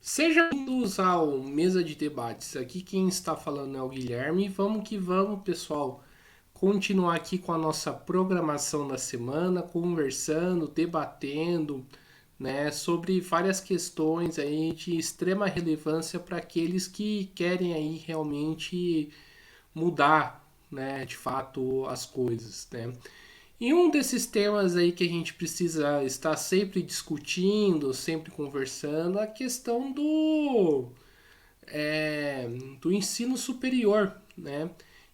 Sejam bem-vindos ao Mesa de Debates. Aqui quem está falando é o Guilherme. Vamos que vamos, pessoal. Continuar aqui com a nossa programação da semana, conversando, debatendo, né, sobre várias questões aí de extrema relevância para aqueles que querem aí realmente mudar, né, de fato as coisas, né? E um desses temas aí que a gente precisa estar sempre discutindo, sempre conversando, é a questão do ensino superior, né?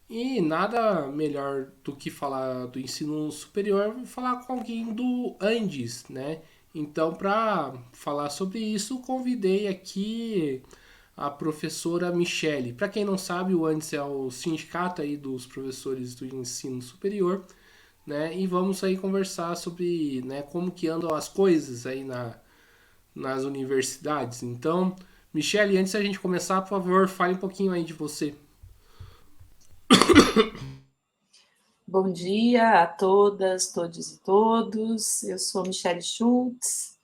E nada melhor do que falar do ensino superior, falar com alguém do Andes, né? Então, para falar sobre isso, convidei aqui a professora Michele. Para quem não sabe, o Andes é o sindicato aí dos professores do ensino superior, né? E vamos aí conversar sobre, né, como que andam as coisas aí nas universidades. Então, Michele, antes da gente começar, por favor, fale um pouquinho aí de você. Bom dia a todas, todos e todos. Eu sou Michele Schultz,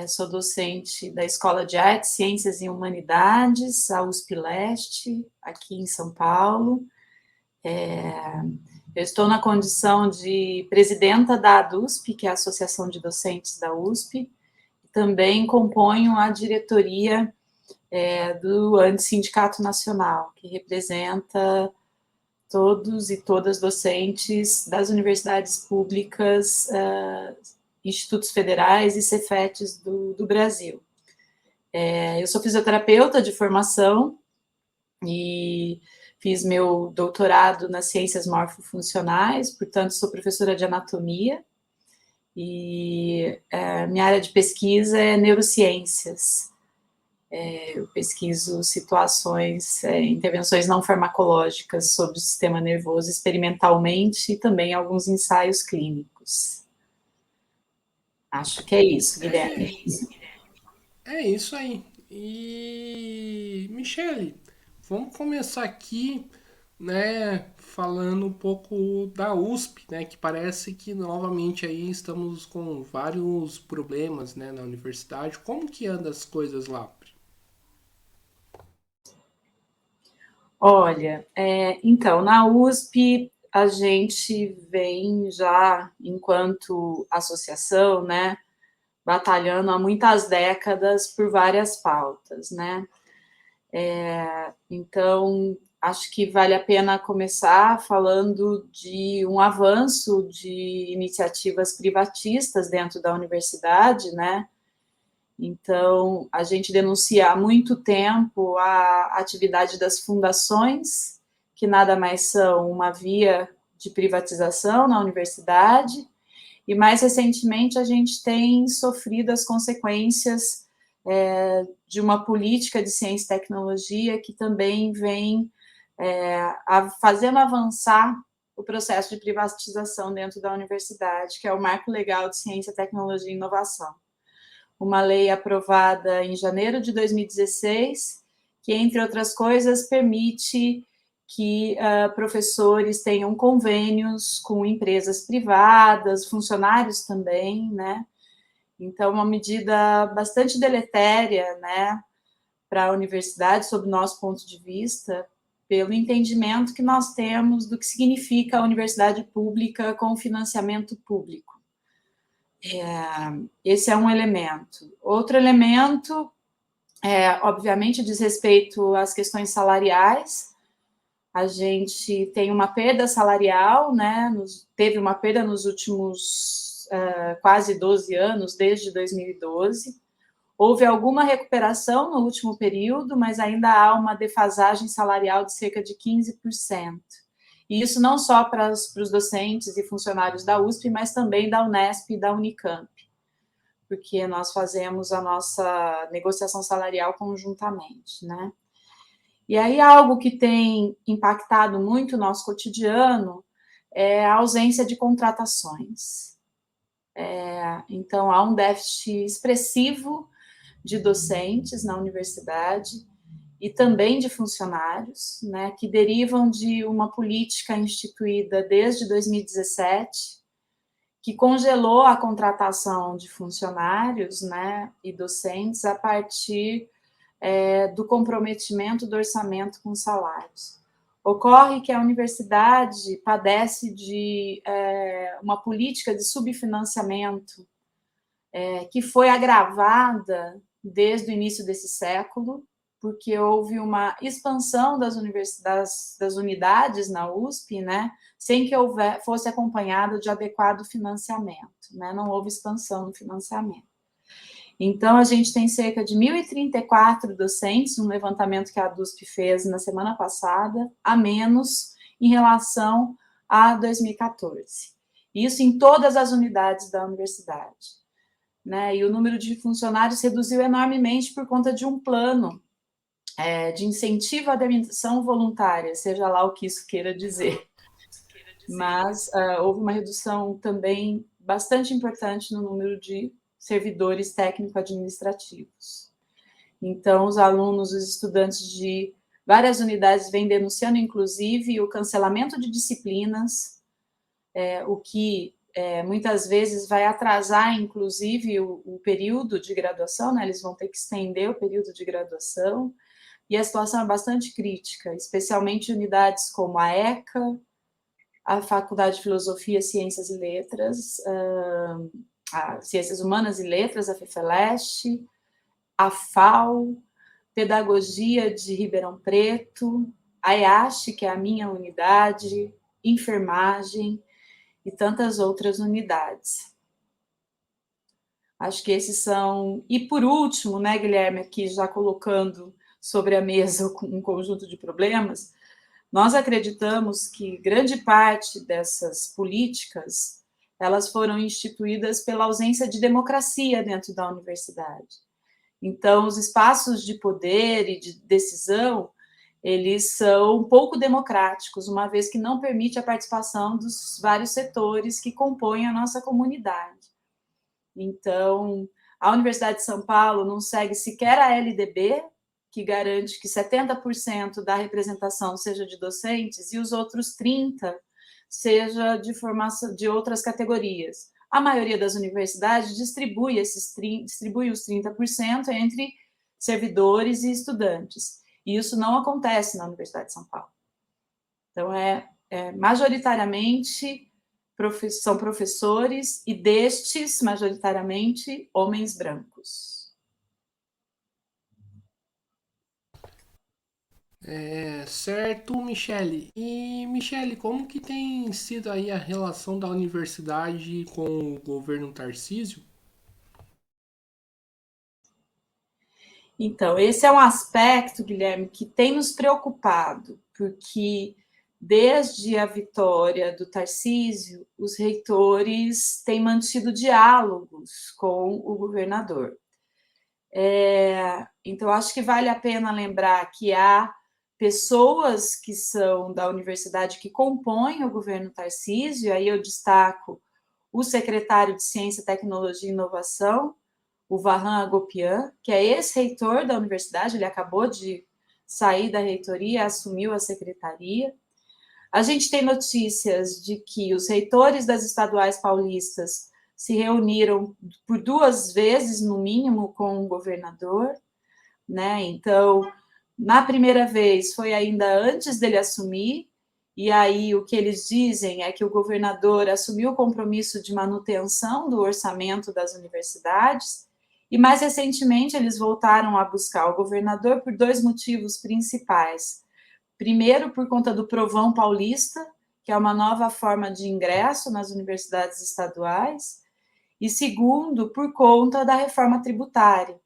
sou docente da Escola de Artes, Ciências e Humanidades, a USP Leste, aqui em São Paulo. Eu estou na condição de presidenta da ADUSP, que é a Associação de Docentes da USP, e também componho a diretoria do Sindicato Nacional, que representa todos e todas docentes das universidades públicas, institutos federais e Cefetes do Brasil. Eu sou fisioterapeuta de formação e fiz meu doutorado nas ciências morfofuncionais, portanto, sou professora de anatomia e minha área de pesquisa é neurociências. Eu pesquiso situações, intervenções não farmacológicas sobre o sistema nervoso experimentalmente e também alguns ensaios clínicos. Acho que é isso, É, Guilherme. é isso aí. E, Michele, vamos começar aqui, né, falando um pouco da USP, né, que parece que novamente aí estamos com vários problemas, né, na universidade. Como que andam as coisas lá? Olha, então, na USP a gente vem já, enquanto associação, né, batalhando há muitas décadas por várias pautas, né? Então, acho que vale a pena começar falando de um avanço de iniciativas privatistas dentro da universidade, né? Então, a gente denuncia há muito tempo a atividade das fundações, que nada mais são uma via de privatização na universidade, e mais recentemente a gente tem sofrido as consequências de uma política de ciência e tecnologia que também vem fazendo avançar o processo de privatização dentro da universidade, que é o Marco Legal de Ciência, Tecnologia e Inovação. Uma lei aprovada em janeiro de 2016, que, entre outras coisas, permite que professores tenham convênios com empresas privadas, funcionários também, né? Então, uma medida bastante deletéria, né, para a universidade, sob o nosso ponto de vista, pelo entendimento que nós temos do que significa a universidade pública com financiamento público. Esse é um elemento. Outro elemento, obviamente, diz respeito às questões salariais. A gente tem uma perda salarial, né? Teve uma perda nos últimos quase 12 anos, desde 2012. Houve alguma recuperação no último período, mas ainda há uma defasagem salarial de cerca de 15%. E isso não só para os docentes e funcionários da USP, mas também da Unesp e da Unicamp, porque nós fazemos a nossa negociação salarial conjuntamente, né? E aí algo que tem impactado muito o nosso cotidiano é a ausência de contratações. Então, há um déficit expressivo de docentes na universidade e também de funcionários, né, que derivam de uma política instituída desde 2017, que congelou a contratação de funcionários, né, e docentes a partir do comprometimento do orçamento com salários. Ocorre que a universidade padece de uma política de subfinanciamento que foi agravada desde o início desse século, porque houve uma expansão das universidades, das unidades na USP, né, sem que fosse acompanhada de adequado financiamento, né, não houve expansão no financiamento. Então, a gente tem cerca de 1.034 docentes, um levantamento que a DUSP fez na semana passada, a menos em relação a 2014. Isso em todas as unidades da universidade. Né? E o número de funcionários reduziu enormemente por conta de um plano de incentivo à demissão voluntária, seja lá o que isso queira dizer. Mas houve uma redução também bastante importante no número de servidores técnico-administrativos. Então, os alunos, os estudantes de várias unidades vêm denunciando, inclusive, o cancelamento de disciplinas, o que muitas vezes vai atrasar, inclusive, o período de graduação, né? Eles vão ter que estender o período de graduação, e a situação é bastante crítica, especialmente unidades como a ECA, a Faculdade de Filosofia, Ciências e Letras, a Ciências Humanas e Letras, a FEFELESH, a FAO, Pedagogia de Ribeirão Preto, a EASH, que é a minha unidade, enfermagem e tantas outras unidades. Acho que esses são... E por último, né, Guilherme, aqui já colocando sobre a mesa um conjunto de problemas, nós acreditamos que grande parte dessas políticas elas foram instituídas pela ausência de democracia dentro da universidade. Então, os espaços de poder e de decisão, eles são pouco democráticos, uma vez que não permite a participação dos vários setores que compõem a nossa comunidade. Então, a Universidade de São Paulo não segue sequer a LDB, que garante que 70% da representação seja de docentes e os outros 30% seja de formação de outras categorias. A maioria das universidades distribui os 30% entre servidores e estudantes. E isso não acontece na Universidade de São Paulo. Então, majoritariamente, são professores e destes, majoritariamente, homens brancos. Certo, Michele. E, Michele, como que tem sido aí a relação da universidade com o governo Tarcísio? Então, esse é um aspecto, Guilherme, que tem nos preocupado, porque desde a vitória do Tarcísio, os reitores têm mantido diálogos com o governador. Então, acho que vale a pena lembrar que há pessoas que são da universidade que compõem o governo Tarcísio, aí eu destaco o secretário de Ciência, Tecnologia e Inovação, o Varran Agopian, que é ex-reitor da universidade, ele acabou de sair da reitoria, assumiu a secretaria. A gente tem notícias de que os reitores das estaduais paulistas se reuniram por 2 vezes, no mínimo, com o governador, né? Então, na primeira vez foi ainda antes dele assumir, e aí o que eles dizem é que o governador assumiu o compromisso de manutenção do orçamento das universidades, e mais recentemente eles voltaram a buscar o governador por 2 motivos principais. Primeiro, por conta do Provão Paulista, que é uma nova forma de ingresso nas universidades estaduais, e segundo, por conta da reforma tributária,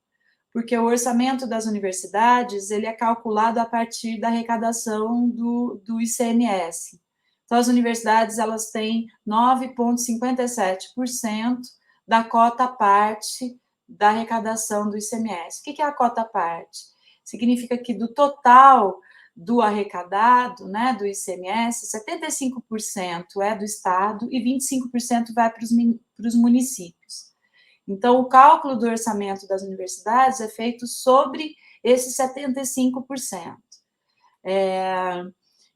porque o orçamento das universidades ele é calculado a partir da arrecadação do ICMS. Então, as universidades elas têm 9,57% da cota parte da arrecadação do ICMS. O que é a cota parte? Significa que do total do arrecadado, né, do ICMS, 75% é do Estado e 25% vai para os municípios. Então, o cálculo do orçamento das universidades é feito sobre esses 75%.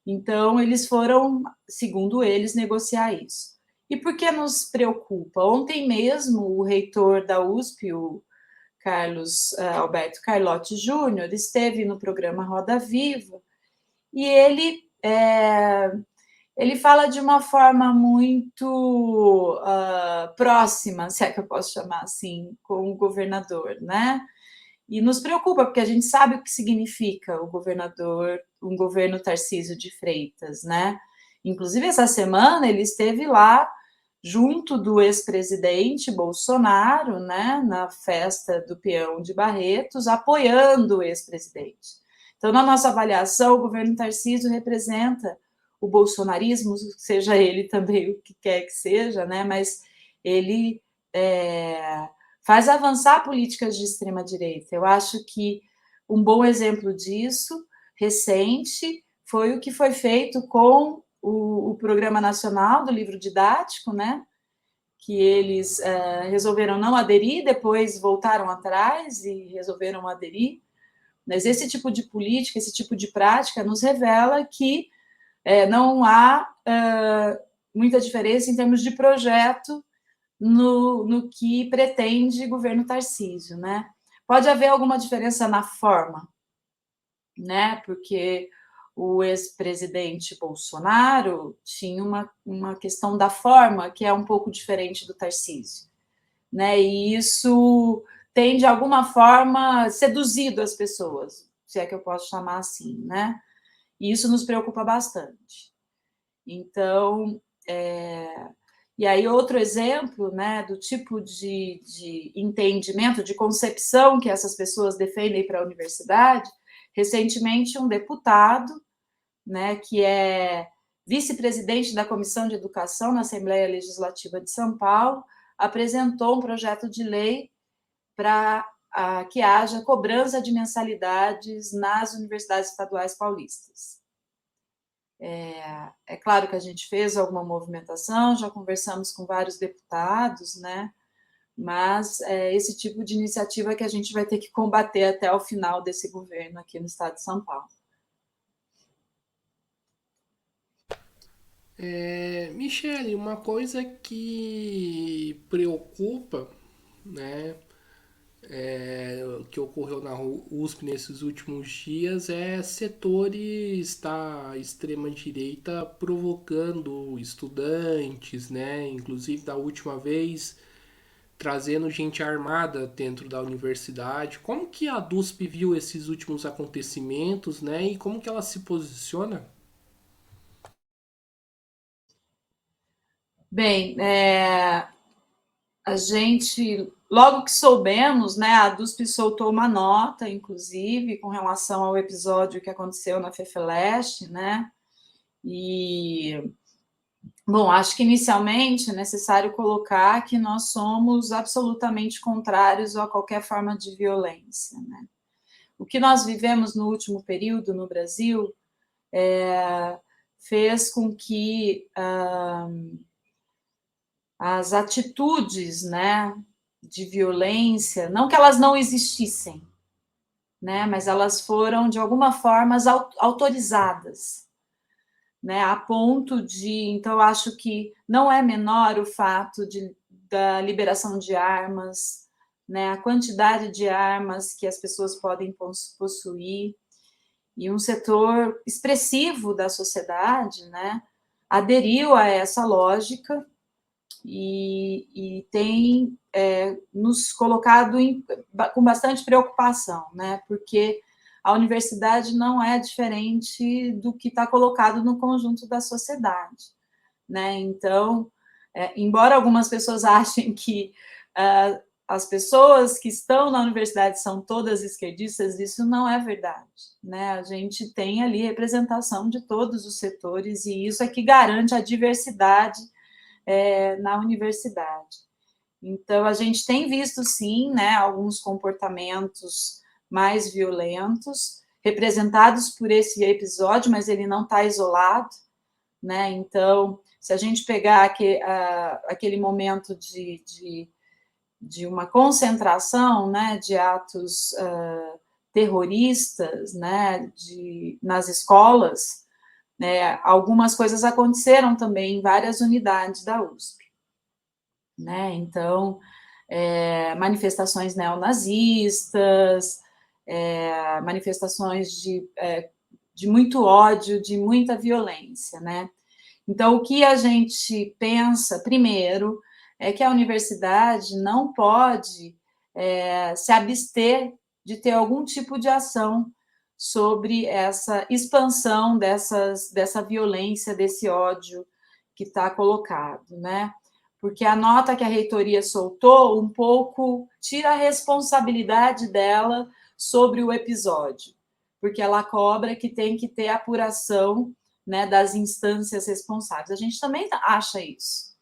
Então, eles foram, segundo eles, negociar isso. E por que nos preocupa? Ontem mesmo, o reitor da USP, o Carlos Alberto Carlotti Júnior, esteve no programa Roda Viva e ele fala de uma forma muito próxima, se é que eu posso chamar assim, com o governador, né? E nos preocupa, porque a gente sabe o que significa o governador, um governo Tarcísio de Freitas, né? Inclusive, essa semana ele esteve lá junto do ex-presidente Bolsonaro, né, na festa do Peão de Barretos, apoiando o ex-presidente. Então, na nossa avaliação, o governo Tarcísio representa o bolsonarismo, seja ele também o que quer que seja, né, mas ele faz avançar políticas de extrema-direita. Eu acho que um bom exemplo disso, recente, foi o que foi feito com o Programa Nacional do Livro Didático, né? Que eles resolveram não aderir, depois voltaram atrás e resolveram aderir. Mas esse tipo de política, esse tipo de prática nos revela que não há muita diferença em termos de projeto no que pretende o governo Tarcísio, né? Pode haver alguma diferença na forma, né? Porque o ex-presidente Bolsonaro tinha uma questão da forma que é um pouco diferente do Tarcísio, né? E isso tem, de alguma forma, seduzido as pessoas, se é que eu posso chamar assim, né? E isso nos preocupa bastante. Então, e aí outro exemplo, né, do tipo de entendimento, de concepção que essas pessoas defendem para a universidade, recentemente um deputado, né, que é vice-presidente da Comissão de Educação na Assembleia Legislativa de São Paulo, apresentou um projeto de lei para que haja cobrança de mensalidades nas universidades estaduais paulistas. É claro que a gente fez alguma movimentação, já conversamos com vários deputados, né? Mas é esse tipo de iniciativa que a gente vai ter que combater até o final desse governo aqui no estado de São Paulo. Michele, uma coisa que preocupa, né, que ocorreu na USP nesses últimos dias é setores da extrema direita provocando estudantes, né, inclusive da última vez trazendo gente armada dentro da universidade. Como que a DUSP viu esses últimos acontecimentos, né, e como que ela se posiciona? Bem, a gente, logo que soubemos, né, a DUSP soltou uma nota, inclusive, com relação ao episódio que aconteceu na FEFELESH, né, e, bom, acho que inicialmente é necessário colocar que nós somos absolutamente contrários a qualquer forma de violência, né. O que nós vivemos no último período no Brasil fez com que as atitudes, né, de violência, não que elas não existissem, né, mas elas foram de alguma forma autorizadas, né, a ponto de, então eu acho que não é menor o fato da liberação de armas, né, a quantidade de armas que as pessoas podem possuir, e um setor expressivo da sociedade, né, aderiu a essa lógica e tem nos colocado com bastante preocupação, né? Porque a universidade não é diferente do que está colocado no conjunto da sociedade, né? Então, embora algumas pessoas achem que as pessoas que estão na universidade são todas esquerdistas, isso não é verdade, né? A gente tem ali representação de todos os setores e isso é que garante a diversidade na universidade. Então, a gente tem visto, sim, né, alguns comportamentos mais violentos, representados por esse episódio, mas ele não está isolado, né? Então, se a gente pegar aquele momento de uma concentração, né, de atos terroristas, né, nas escolas, Algumas coisas aconteceram também em várias unidades da USP, né? Então, manifestações neonazistas, manifestações de muito ódio, de muita violência, né? Então, o que a gente pensa, primeiro, é que a universidade não pode se abster de ter algum tipo de ação sobre essa expansão dessa violência, desse ódio que está colocado, né? Porque a nota que a reitoria soltou um pouco tira a responsabilidade dela sobre o episódio, porque ela cobra que tem que ter apuração, né, das instâncias responsáveis. A gente também acha isso,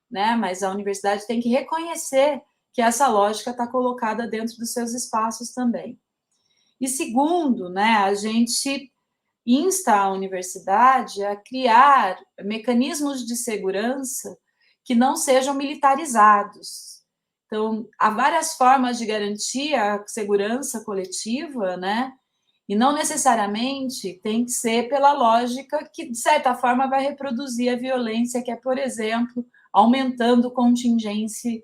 né? Mas a universidade tem que reconhecer que essa lógica está colocada dentro dos seus espaços também. E segundo, né, a gente insta a universidade a criar mecanismos de segurança que não sejam militarizados. Então, há várias formas de garantir a segurança coletiva, né? E não necessariamente tem que ser pela lógica que, de certa forma, vai reproduzir a violência, que é, por exemplo, aumentando o contingente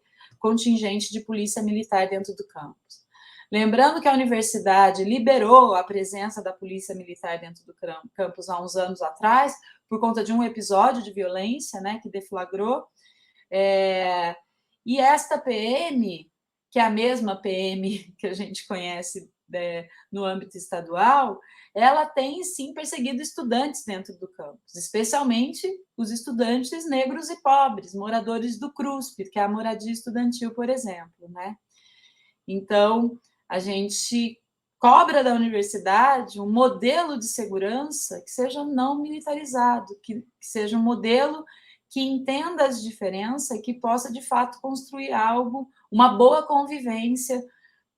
de polícia militar dentro do campus. Lembrando que a universidade liberou a presença da polícia militar dentro do campus há uns anos atrás, por conta de um episódio de violência, né, que deflagrou. E esta PM, que é a mesma PM que a gente conhece no âmbito estadual, ela tem sim perseguido estudantes dentro do campus, especialmente os estudantes negros e pobres, moradores do CRUSP, que é a moradia estudantil, por exemplo, né? Então, a gente cobra da universidade um modelo de segurança que seja não militarizado, que seja um modelo que entenda as diferenças e que possa, de fato, construir algo, uma boa convivência,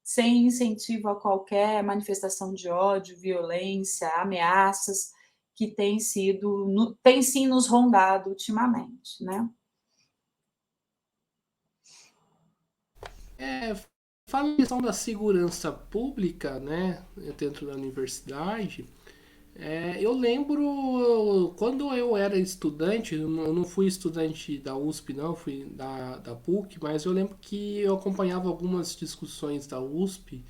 sem incentivo a qualquer manifestação de ódio, violência, ameaças, que tem sim nos rondado ultimamente, né? Fala em questão da segurança pública, né, dentro da universidade. Eu lembro quando eu era estudante, eu não fui estudante da USP, não, fui da PUC, mas eu lembro que eu acompanhava algumas discussões da USP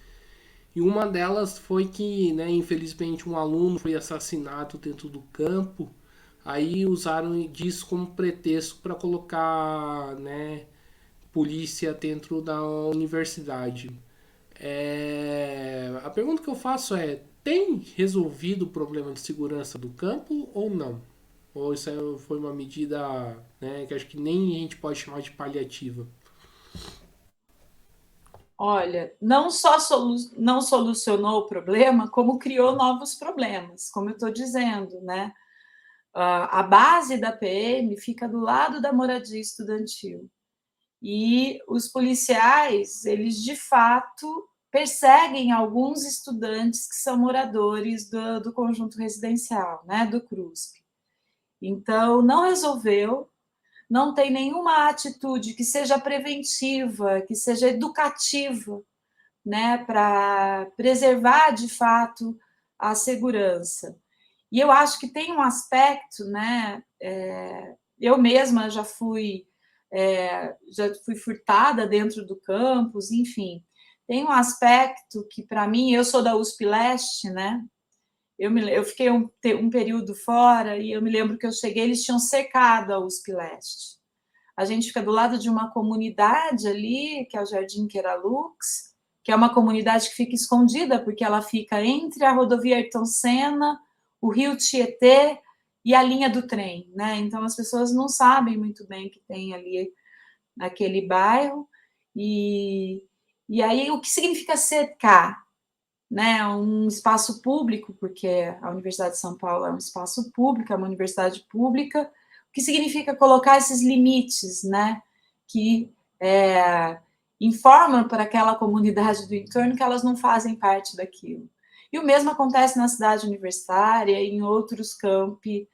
e uma delas foi que, né, infelizmente, um aluno foi assassinado dentro do campo. Aí usaram disso como pretexto para colocar, né, polícia dentro da universidade. A pergunta que eu faço é: tem resolvido o problema de segurança do campo ou não? Ou isso foi uma medida, né, que acho que nem a gente pode chamar de paliativa? Olha, não só não solucionou o problema, como criou novos problemas, como eu estou dizendo, né? A base da PM fica do lado da moradia estudantil. E os policiais, eles de fato perseguem alguns estudantes que são moradores do conjunto residencial, né, do CRUSP. Então, não resolveu, não tem nenhuma atitude que seja preventiva, que seja educativa, né, para preservar de fato a segurança. E eu acho que tem um aspecto, né, eu mesma já fui furtada dentro do campus, enfim, tem um aspecto que, para mim, eu sou da USP Leste, né? Eu fiquei um período fora e eu me lembro que eu cheguei, eles tinham cercado a USP Leste. A gente fica do lado de uma comunidade ali, que é o Jardim Queralux, que é uma comunidade que fica escondida, porque ela fica entre a rodovia Ayrton Senna, o rio Tietê e a linha do trem, né? Então as pessoas não sabem muito bem o que tem ali naquele bairro. E aí o que significa cercar, né? Um espaço público, porque a Universidade de São Paulo é um espaço público, é uma universidade pública, o que significa colocar esses limites, né? Que informam para aquela comunidade do entorno que elas não fazem parte daquilo. E o mesmo acontece na cidade universitária e em outros campi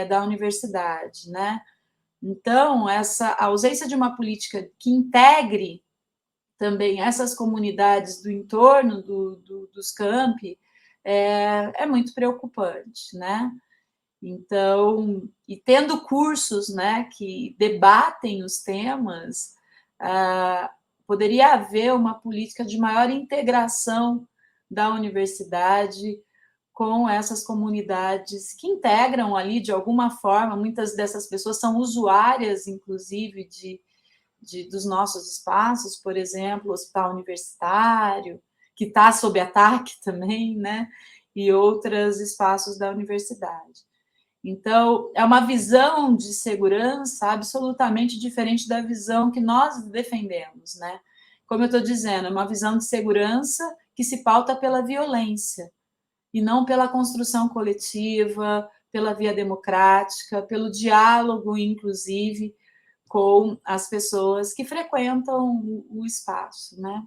da universidade, né? Então, essa ausência de uma política que integre também essas comunidades do entorno dos campi é muito preocupante, né? Então, e tendo cursos, né, que debatem os temas, poderia haver uma política de maior integração da universidade com essas comunidades que integram ali de alguma forma. Muitas dessas pessoas são usuárias, inclusive, dos nossos espaços, por exemplo, o hospital universitário, que está sob ataque também, né? E outros espaços da universidade. Então, é uma visão de segurança absolutamente diferente da visão que nós defendemos, né? Como eu estou dizendo, é uma visão de segurança que se pauta pela violência e não pela construção coletiva, pela via democrática, pelo diálogo, inclusive, com as pessoas que frequentam o espaço, né?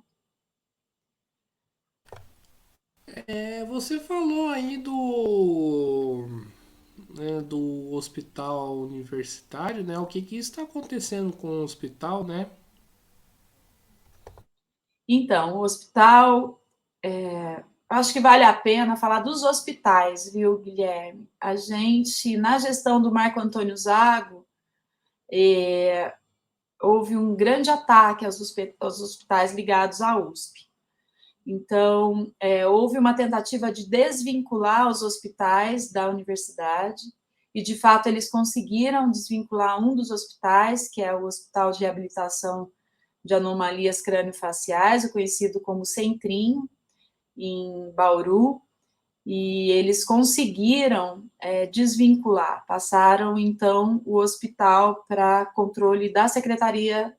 Você falou aí do hospital universitário, né? O que que está acontecendo com o hospital, né? Então, o hospital, acho que vale a pena falar dos hospitais, viu, Guilherme? A gente, na gestão do Marco Antônio Zago, houve um grande ataque aos hospitais ligados à USP. Então, houve uma tentativa de desvincular os hospitais da universidade, e, de fato, eles conseguiram desvincular um dos hospitais, que é o Hospital de Reabilitação de Anomalias Crâniofaciais, o conhecido como Centrinho, em Bauru, e eles conseguiram desvincular, passaram, então, o hospital para controle da Secretaria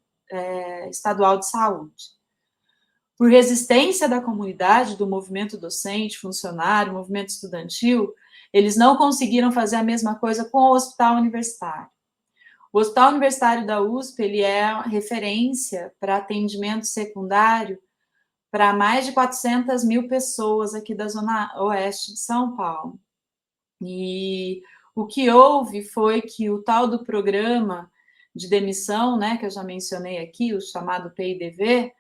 Estadual de Saúde. Por resistência da comunidade, do movimento docente, funcionário, movimento estudantil, eles não conseguiram fazer a mesma coisa com o hospital universitário. O Hospital Universitário da USP, ele é referência para atendimento secundário para mais de 400 mil pessoas aqui da Zona Oeste de São Paulo. E o que houve foi que o tal do programa de demissão, né, que eu já mencionei aqui, o chamado PIDV,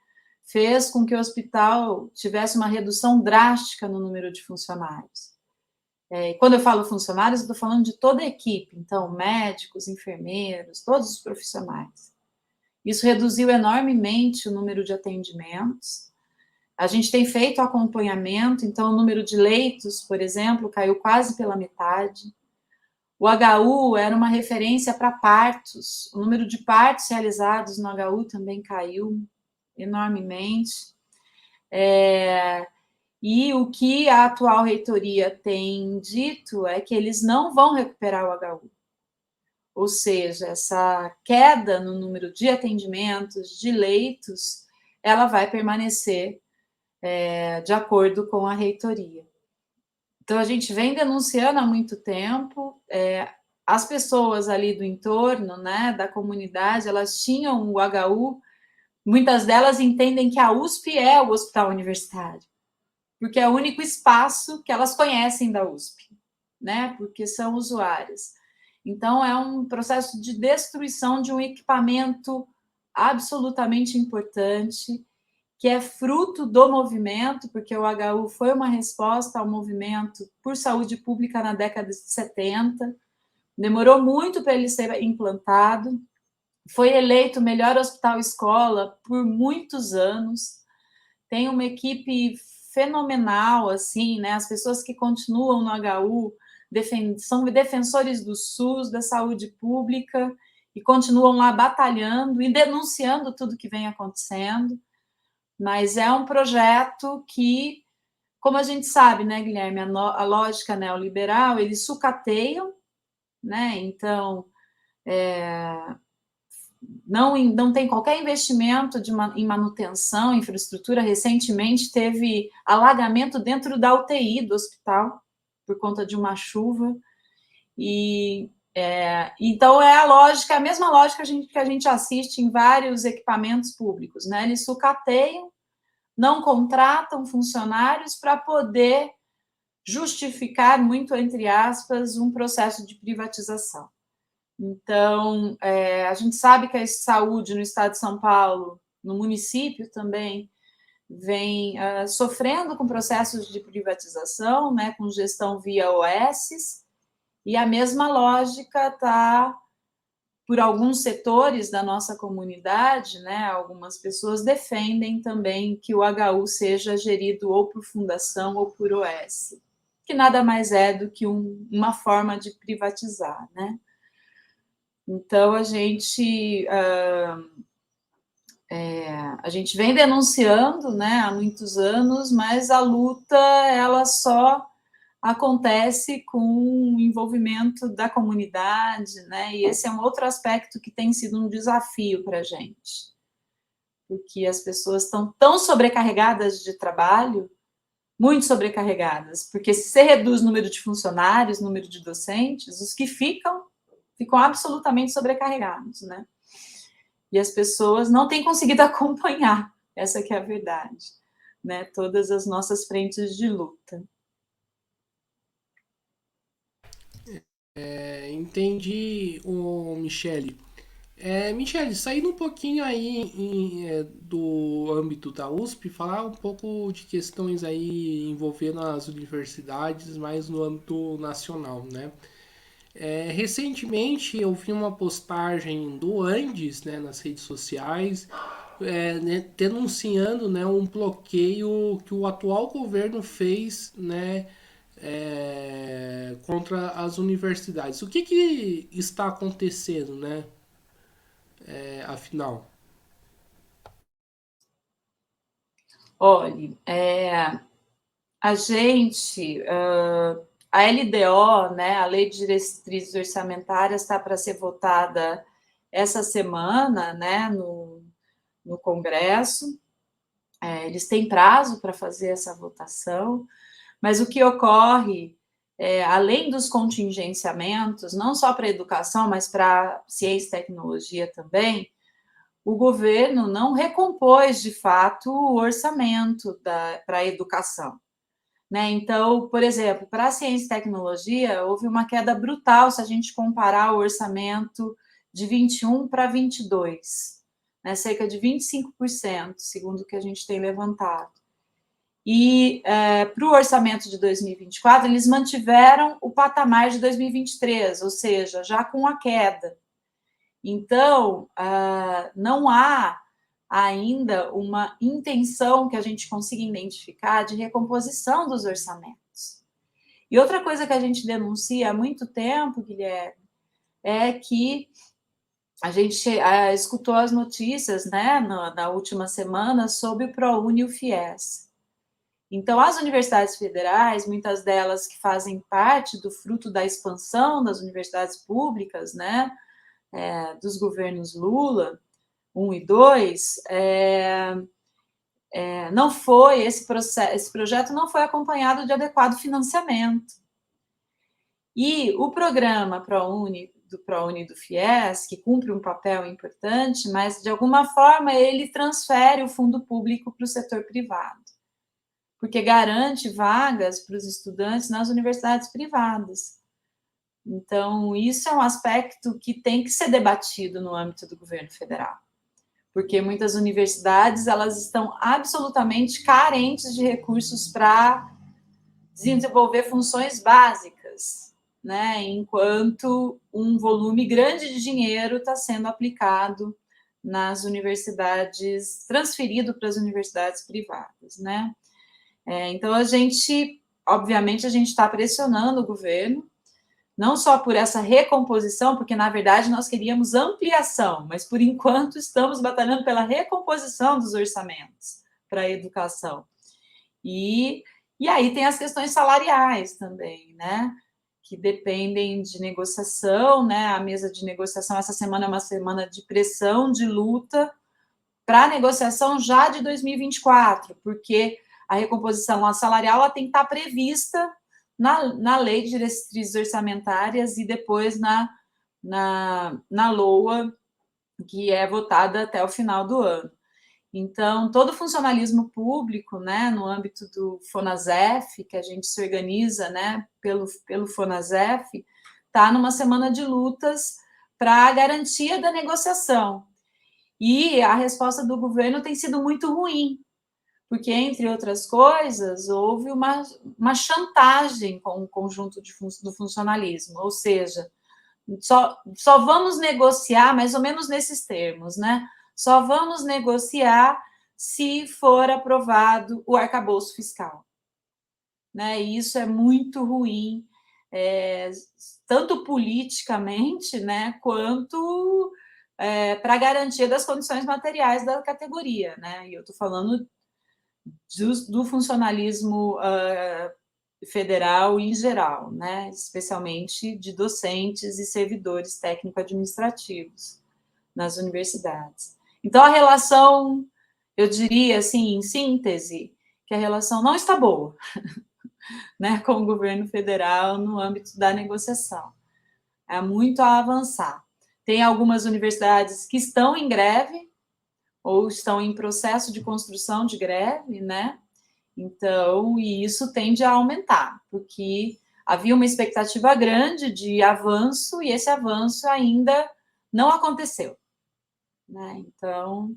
fez com que o hospital tivesse uma redução drástica no número de funcionários. Quando eu falo funcionários, eu estou falando de toda a equipe, então, médicos, enfermeiros, todos os profissionais. Isso reduziu enormemente o número de atendimentos. A gente tem feito acompanhamento, então, o número de leitos, por exemplo, caiu quase pela metade. O HU era uma referência para partos, o número de partos realizados no HU também caiu enormemente. E o que a atual reitoria tem dito é que eles não vão recuperar o HU. Ou seja, essa queda no número de atendimentos, de leitos, ela vai permanecer de acordo com a reitoria. Então, a gente vem denunciando há muito tempo, as pessoas ali do entorno, né, da comunidade, elas tinham o HU, muitas delas entendem que a USP é o hospital universitário, porque é o único espaço que elas conhecem da USP, né, porque são usuárias. Então, é um processo de destruição de um equipamento absolutamente importante, que é fruto do movimento, porque o HU foi uma resposta ao movimento por saúde pública na década de 70, demorou muito para ele ser implantado, foi eleito o melhor hospital-escola por muitos anos, tem uma equipe fenomenal, assim, né? As pessoas que continuam no HU são defensores do SUS, da saúde pública, e continuam lá batalhando e denunciando tudo que vem acontecendo. Mas é um projeto que, como a gente sabe, né, Guilherme, a lógica neoliberal, eles sucateiam, né? Então, não tem qualquer investimento em manutenção, infraestrutura. Recentemente teve alagamento dentro da UTI do hospital por conta de uma chuva. E então é a mesma lógica que a gente assiste em vários equipamentos públicos, né? Eles sucateiam, não contratam funcionários para poder justificar, muito entre aspas, um processo de privatização. Então, a gente sabe que a saúde no estado de São Paulo, no município também, vem sofrendo com processos de privatização, né, com gestão via OS, E a mesma lógica está por alguns setores da nossa comunidade, né? Algumas pessoas defendem também que o HU seja gerido ou por fundação ou por OS, que nada mais é do que uma forma de privatizar, né? Então, a gente vem denunciando, né, há muitos anos, mas a luta, ela só acontece com o envolvimento da comunidade, né, e esse é um outro aspecto que tem sido um desafio para a gente, porque as pessoas estão tão sobrecarregadas de trabalho, muito sobrecarregadas, porque se você reduz o número de funcionários, número de docentes, os que ficam absolutamente sobrecarregados, né? E as pessoas não têm conseguido acompanhar, essa que é a verdade, né? Todas as nossas frentes de luta. Entendi, Michele. Michele, saindo um pouquinho aí do âmbito da USP, falar um pouco de questões aí envolvendo as universidades, mais no âmbito nacional, né? Recentemente eu vi uma postagem do Andes, né, nas redes sociais, né, denunciando, né, um bloqueio que o atual governo fez, né, contra as universidades. O que está acontecendo, né, afinal? Olha, a gente, a LDO, né, a Lei de Diretrizes Orçamentárias, está para ser votada essa semana, né, no Congresso. Eles têm prazo para fazer essa votação, mas o que ocorre, além dos contingenciamentos, não só para a educação, mas para ciência e tecnologia também, o governo não recompôs, de fato, o orçamento para a educação. Né? Então, por exemplo, para a ciência e tecnologia, houve uma queda brutal se a gente comparar o orçamento de 21 para 22, né? Cerca de 25%, segundo o que a gente tem levantado. E para o orçamento de 2024, eles mantiveram o patamar de 2023, ou seja, já com a queda. Então, não há ainda uma intenção que a gente consiga identificar de recomposição dos orçamentos. E outra coisa que a gente denuncia há muito tempo, Guilherme, é que a gente escutou as notícias, né, na última semana sobre o ProUni e o FIES. Então, as universidades federais, muitas delas que fazem parte do fruto da expansão das universidades públicas, né, dos governos Lula, 1 e 2, não foi, esse projeto não foi acompanhado de adequado financiamento. E o programa ProUni, do ProUni e do FIES, que cumpre um papel importante, mas, de alguma forma, ele transfere o fundo público para o setor privado, porque garante vagas para os estudantes nas universidades privadas. Então, isso é um aspecto que tem que ser debatido no âmbito do governo federal, porque muitas universidades, elas estão absolutamente carentes de recursos para desenvolver funções básicas, né? Enquanto um volume grande de dinheiro está sendo aplicado nas universidades, transferido para as universidades privadas, né? Então, obviamente, a gente está pressionando o governo, não só por essa recomposição, porque, na verdade, nós queríamos ampliação, mas, por enquanto, estamos batalhando pela recomposição dos orçamentos para a educação. E aí tem as questões salariais também, né? Que dependem de negociação, né? A mesa de negociação essa semana é uma semana de pressão, de luta, para a negociação já de 2024, porque a recomposição salarial ela tem que estar prevista na Lei de Diretrizes Orçamentárias e depois na LOA, que é votada até o final do ano. Então, todo o funcionalismo público, né, no âmbito do FONASEF, que a gente se organiza, né, pelo FONASEF, está numa semana de lutas para a garantia da negociação. E a resposta do governo tem sido muito ruim, porque, entre outras coisas, houve uma chantagem com o conjunto do funcionalismo, ou seja, só vamos negociar, mais ou menos nesses termos, né? Só vamos negociar se for aprovado o arcabouço fiscal. Né? E isso é muito ruim, tanto politicamente, né, quanto para a garantia das condições materiais da categoria. Né? E eu estou falando do funcionalismo federal em geral, né? Especialmente de docentes e servidores técnico-administrativos nas universidades. Então, a relação, eu diria assim, em síntese, que a relação não está boa, né, com o governo federal no âmbito da negociação. Há muito a avançar. Tem algumas universidades que estão em greve ou estão em processo de construção de greve, né? Então, e isso tende a aumentar, porque havia uma expectativa grande de avanço e esse avanço ainda não aconteceu. Né? Então,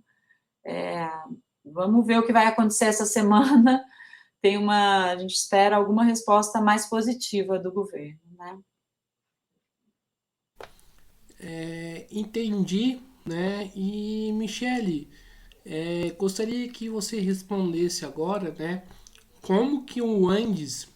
vamos ver o que vai acontecer essa semana. A gente espera alguma resposta mais positiva do governo. Né? Entendi, né? E Michele, gostaria que você respondesse agora, né? Como que o Andes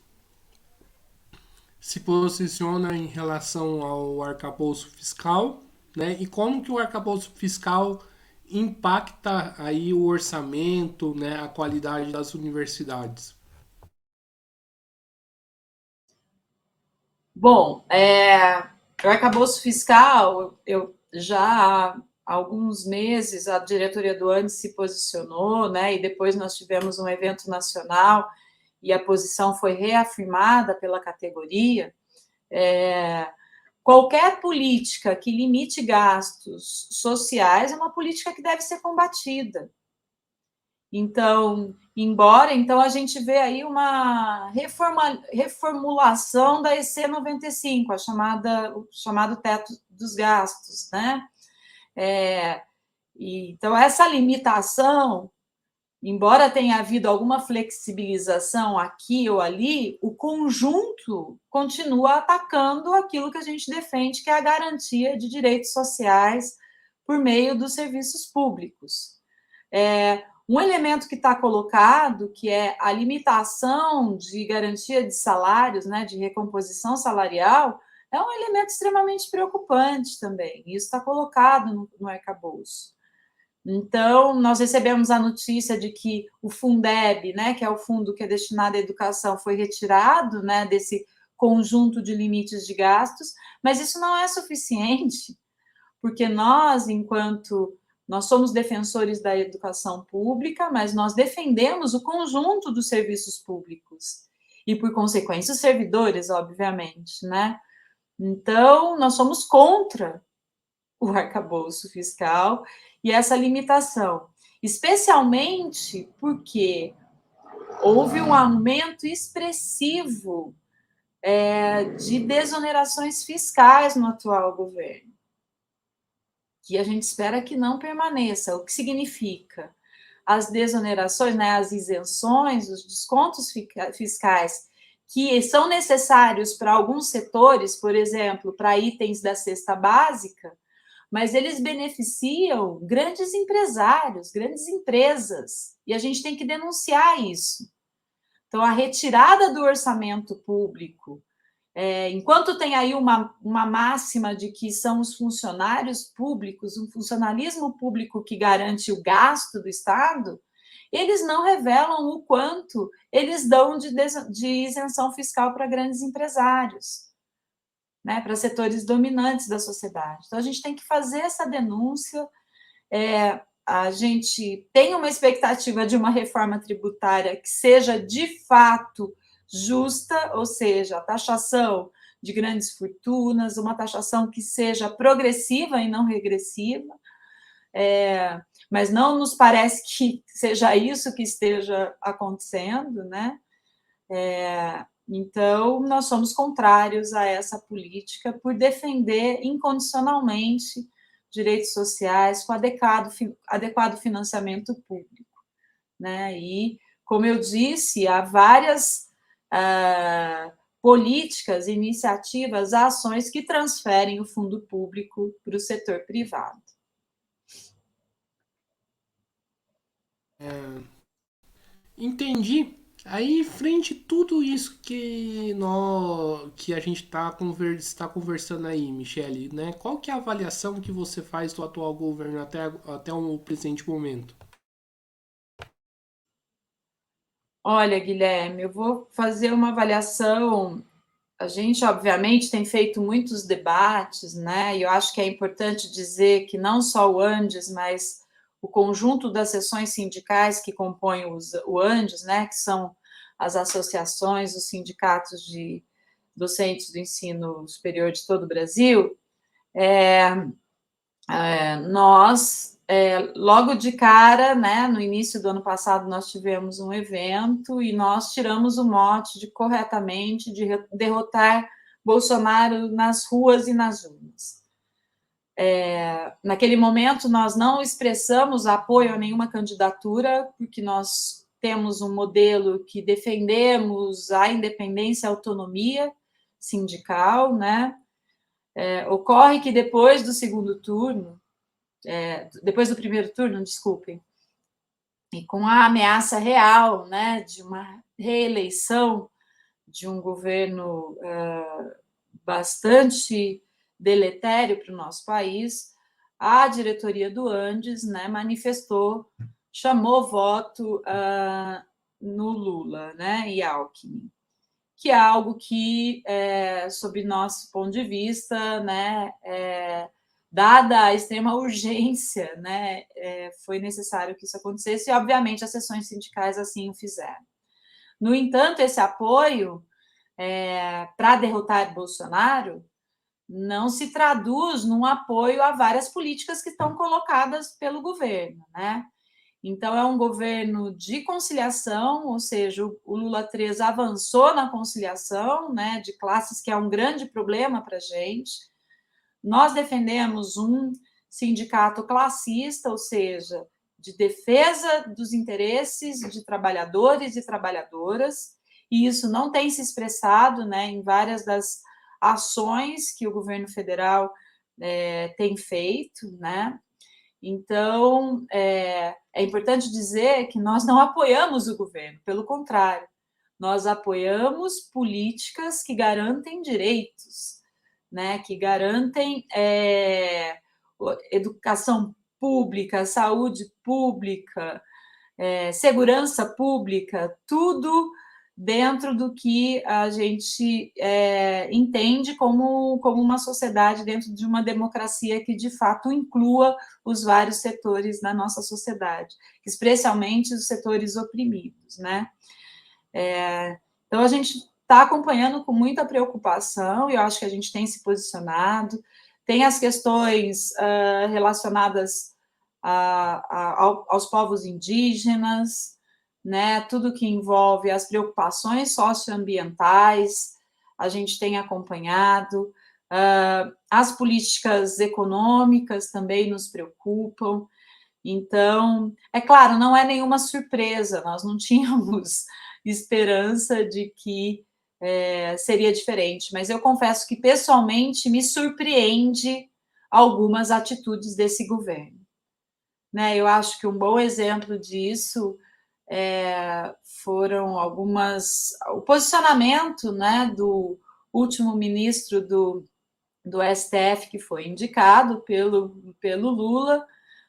se posiciona em relação ao arcabouço fiscal, né? E como que o arcabouço fiscal impacta aí o orçamento, né? A qualidade das universidades. Bom, o arcabouço fiscal, eu já há alguns meses a diretoria do ANDES se posicionou, né? E depois nós tivemos um evento nacional e a posição foi reafirmada pela categoria. Qualquer política que limite gastos sociais é uma política que deve ser combatida. Então, a gente vê aí uma reformulação da EC 95, o chamado teto dos gastos, né? Então, essa limitação, embora tenha havido alguma flexibilização aqui ou ali, o conjunto continua atacando aquilo que a gente defende, que é a garantia de direitos sociais por meio dos serviços públicos. Um elemento que está colocado, que é a limitação de garantia de salários, né, de recomposição salarial, é um elemento extremamente preocupante também. Isso está colocado no arcabouço. Então, nós recebemos a notícia de que o Fundeb, né, que é o fundo que é destinado à educação, foi retirado, né, desse conjunto de limites de gastos, mas isso não é suficiente, porque nós somos defensores da educação pública, mas nós defendemos o conjunto dos serviços públicos e, por consequência, os servidores, obviamente, né? Então, nós somos contra o arcabouço fiscal e essa limitação, especialmente porque houve um aumento expressivo de desonerações fiscais no atual governo, que a gente espera que não permaneça. O que significa? As desonerações, né, as isenções, os descontos fiscais que são necessários para alguns setores, por exemplo, para itens da cesta básica, mas eles beneficiam grandes empresários, grandes empresas, e a gente tem que denunciar isso. Então, a retirada do orçamento público, enquanto tem aí uma máxima de que são os funcionários públicos, um funcionalismo público que garante o gasto do Estado, eles não revelam o quanto eles dão de isenção fiscal para grandes empresários, né, para setores dominantes da sociedade. Então, a gente tem que fazer essa denúncia. A gente tem uma expectativa de uma reforma tributária que seja, de fato, justa, ou seja, a taxação de grandes fortunas, uma taxação que seja progressiva e não regressiva, mas não nos parece que seja isso que esteja acontecendo, né? Então, nós somos contrários a essa política por defender incondicionalmente direitos sociais com adequado financiamento público, né? E como eu disse, há várias políticas, iniciativas, ações que transferem o fundo público para o setor privado. Entendi. Aí, frente a tudo isso que a gente está conversando aí, Michele, né? Qual que é a avaliação que você faz do atual governo até o presente momento? Olha, Guilherme, eu vou fazer uma avaliação. A gente, obviamente, tem feito muitos debates, né? E eu acho que é importante dizer que não só o Andes, mas o conjunto das seções sindicais que compõem o Andes, né? Que são as associações, os sindicatos de docentes do ensino superior de todo o Brasil, nós, logo de cara, né, no início do ano passado, nós tivemos um evento e nós tiramos o mote de corretamente de derrotar Bolsonaro nas ruas e nas urnas. Naquele momento, nós não expressamos apoio a nenhuma candidatura, porque nós temos um modelo que defendemos a independência e a autonomia sindical, né? Ocorre que depois do segundo turno, depois do primeiro turno, desculpem, e com a ameaça real, né, de uma reeleição de um governo bastante deletério para o nosso país, a diretoria do Andes, né, manifestou, chamou voto no Lula, né, e Alckmin, que é algo que, sob nosso ponto de vista, né, dada a extrema urgência, né, foi necessário que isso acontecesse e, obviamente, as seções sindicais assim o fizeram. No entanto, esse apoio para derrotar Bolsonaro não se traduz num apoio a várias políticas que estão colocadas pelo governo, né? Então, é um governo de conciliação, ou seja, o Lula 3 avançou na conciliação, né, de classes, que é um grande problema para a gente. Nós defendemos um sindicato classista, ou seja, de defesa dos interesses de trabalhadores e trabalhadoras, e isso não tem se expressado, né, em várias das ações que o governo federal tem feito, né? Então, é importante dizer que nós não apoiamos o governo, pelo contrário, nós apoiamos políticas que garantem direitos, né, que garantem educação pública, saúde pública, segurança pública, tudo dentro do que a gente entende como uma sociedade dentro de uma democracia que, de fato, inclua os vários setores da nossa sociedade, especialmente os setores oprimidos, né? Então, a gente está acompanhando com muita preocupação e eu acho que a gente tem se posicionado. Tem as questões relacionadas aos povos indígenas, né? Tudo que envolve as preocupações socioambientais, a gente tem acompanhado. As políticas econômicas também nos preocupam. Então, é claro, não é nenhuma surpresa, nós não tínhamos esperança de que seria diferente, mas eu confesso que pessoalmente me surpreende algumas atitudes desse governo, né? Eu acho que um bom exemplo disso foram o posicionamento, né, do último ministro do STF que foi indicado pelo Lula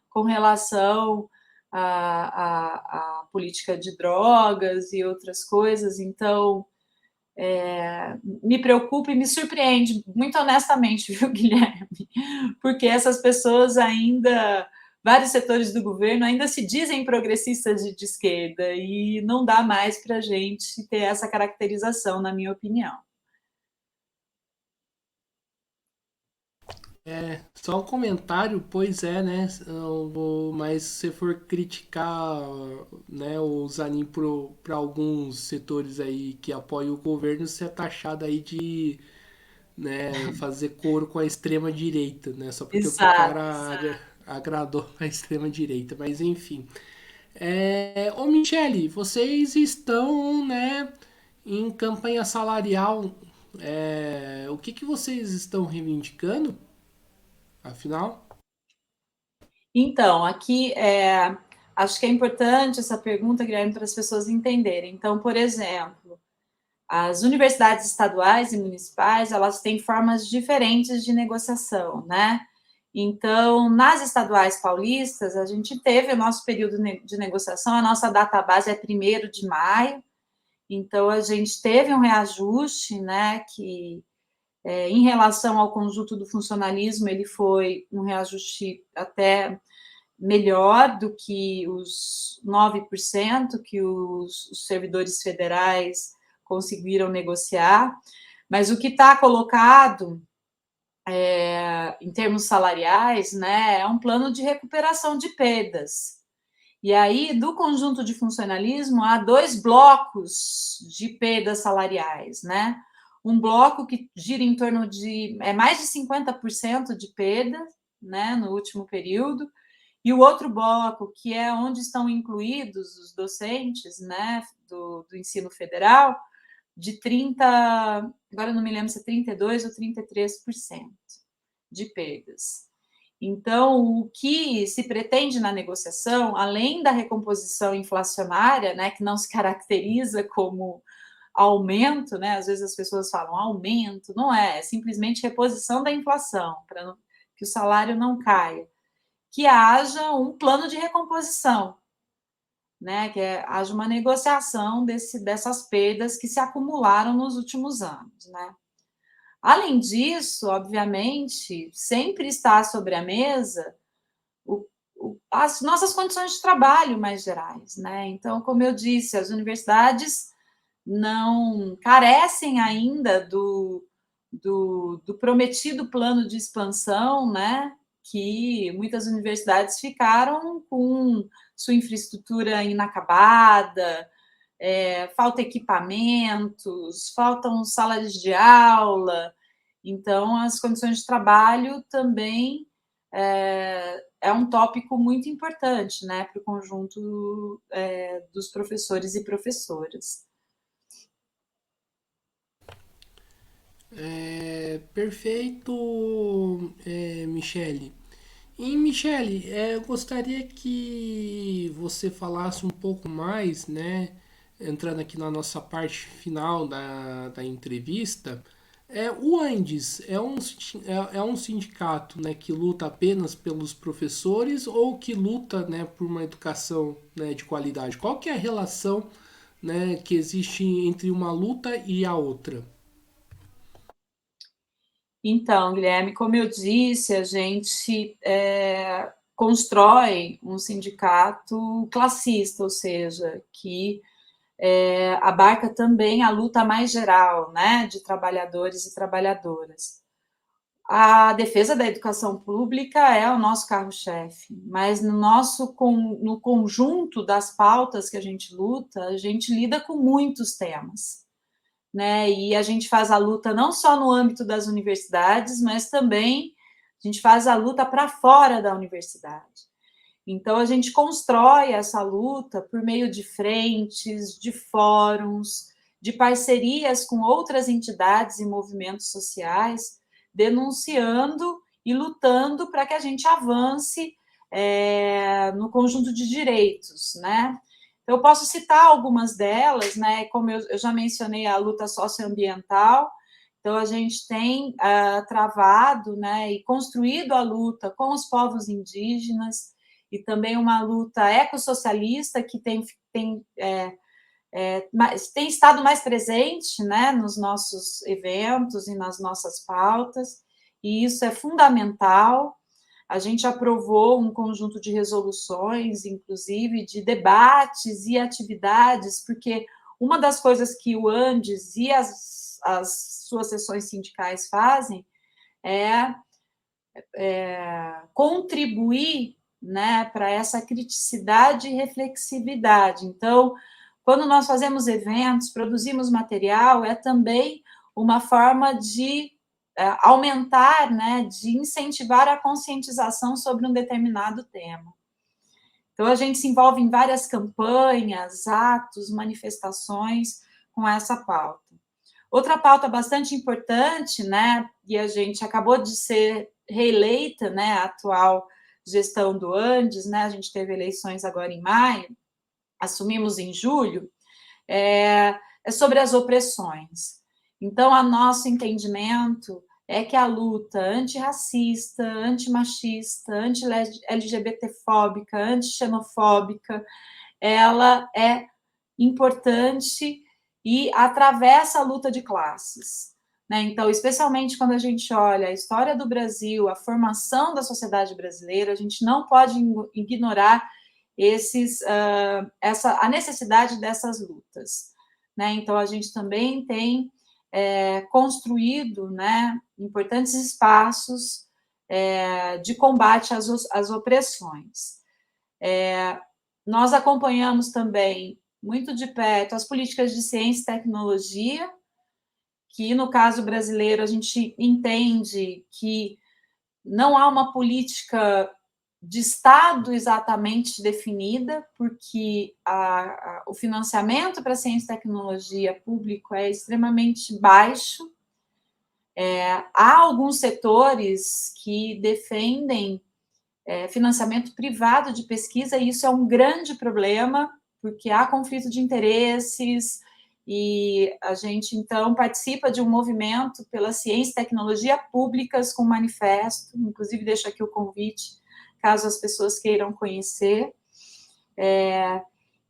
com relação à política de drogas e outras coisas. Então, me preocupa e me surpreende, muito honestamente, viu, Guilherme? Porque essas pessoas ainda, vários setores do governo ainda se dizem progressistas de esquerda e não dá mais para a gente ter essa caracterização, na minha opinião. Só um comentário, pois é, né? Mas se for criticar, né, o Zanin para alguns setores aí que apoiam o governo, você é taxado aí de, né, fazer coro com a extrema direita, né? Só porque o Exato. cara agradou a extrema direita. Mas enfim. Ô Michele, vocês estão, né, em campanha salarial. O que que vocês estão reivindicando, afinal? Então, aqui acho que é importante essa pergunta, Guilherme, para as pessoas entenderem. Então, por exemplo, as universidades estaduais e municipais, elas têm formas diferentes de negociação, né? Então, nas estaduais paulistas, a gente teve o nosso período de negociação, a nossa data base é 1º de maio, então a gente teve um reajuste, né, que em relação ao conjunto do funcionalismo, ele foi um reajuste até melhor do que os 9% que os servidores federais conseguiram negociar, mas o que está colocado em termos salariais, né, é um plano de recuperação de perdas. E aí, do conjunto de funcionalismo, há 2 blocos de perdas salariais, né? Um bloco que gira em torno de mais de 50% de perda, né, no último período, e o outro bloco, que é onde estão incluídos os docentes, né, do ensino federal, de 30, agora não me lembro se é 32% ou 33% de perdas. Então, o que se pretende na negociação, além da recomposição inflacionária, né, que não se caracteriza como aumento, né, às vezes as pessoas falam aumento, não é simplesmente reposição da inflação, para que o salário não caia, que haja um plano de recomposição, né, haja uma negociação dessas perdas que se acumularam nos últimos anos, né. Além disso, obviamente, sempre está sobre a mesa as nossas condições de trabalho mais gerais, né? Então, como eu disse, as universidades não carecem ainda do prometido plano de expansão, né? Que muitas universidades ficaram com sua infraestrutura inacabada, falta equipamentos, faltam salas de aula, então as condições de trabalho também é um tópico muito importante, né, para o conjunto dos professores e professoras. Perfeito, Michele. E, Michele, eu gostaria que você falasse um pouco mais, né? Entrando aqui na nossa parte final da entrevista. O Andes é um sindicato, né, que luta apenas pelos professores ou que luta, né, por uma educação, né, de qualidade? Qual que é a relação, né, que existe entre uma luta e a outra? Então, Guilherme, como eu disse, a gente constrói um sindicato classista, ou seja, que abarca também a luta mais geral, né, de trabalhadores e trabalhadoras. A defesa da educação pública é o nosso carro-chefe, mas no conjunto das pautas que a gente luta, a gente lida com muitos temas, né? E a gente faz a luta não só no âmbito das universidades, mas também a gente faz a luta para fora da universidade. Então, a gente constrói essa luta por meio de frentes, de fóruns, de parcerias com outras entidades e movimentos sociais, denunciando e lutando para que a gente avance no conjunto de direitos, né? Então, eu posso citar algumas delas, né? Como eu já mencionei, a luta socioambiental. Então, a gente tem travado, né, e construído a luta com os povos indígenas, e também uma luta ecossocialista que tem estado mais presente, né, nos nossos eventos e nas nossas pautas, e isso é fundamental. A gente aprovou um conjunto de resoluções, inclusive de debates e atividades, porque uma das coisas que o Andes e as suas seções sindicais fazem é contribuir, né, para essa criticidade e reflexividade. Então, quando nós fazemos eventos, produzimos material, é também uma forma de aumentar, né, de incentivar a conscientização sobre um determinado tema. Então, a gente se envolve em várias campanhas, atos, manifestações com essa pauta. Outra pauta bastante importante, né, e a gente acabou de ser reeleita, né, a atual gestão do Andes, né, a gente teve eleições agora em maio, assumimos em julho, é sobre as opressões. Então, o nosso entendimento é que a luta antirracista, antimachista, anti-LGBTfóbica, anti-xenofóbica, ela é importante e atravessa a luta de classes. Né? Então, especialmente quando a gente olha a história do Brasil, a formação da sociedade brasileira, a gente não pode ignorar a necessidade dessas lutas. Né? Então, a gente também tem construído, né, importantes espaços de combate às opressões. Nós acompanhamos também muito de perto as políticas de ciência e tecnologia, que no caso brasileiro a gente entende que não há uma política de Estado exatamente definida, porque o financiamento para ciência e tecnologia público é extremamente baixo. Há alguns setores que defendem financiamento privado de pesquisa, e isso é um grande problema, porque há conflito de interesses, e a gente, então, participa de um movimento pela ciência e tecnologia públicas com manifesto, inclusive deixo aqui o convite, caso as pessoas queiram conhecer.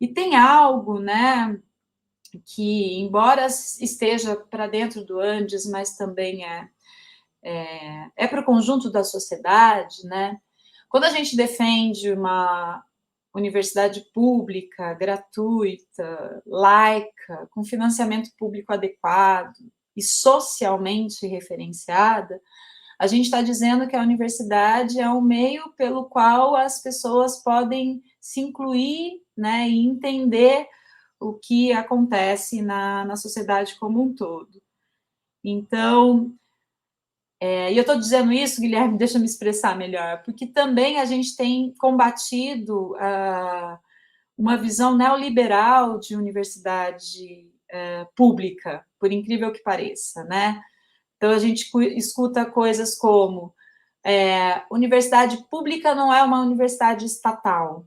E tem algo, né, que, embora esteja para dentro do Andes, mas também é para o conjunto da sociedade, né? Quando a gente defende uma universidade pública, gratuita, laica, com financiamento público adequado e socialmente referenciada, a gente está dizendo que a universidade é um meio pelo qual as pessoas podem se incluir, né, e entender o que acontece na sociedade como um todo. Então, e eu estou dizendo isso, Guilherme, deixa eu me expressar melhor, porque também a gente tem combatido uma visão neoliberal de universidade pública, por incrível que pareça, né? Então, a gente escuta coisas como universidade pública não é uma universidade estatal.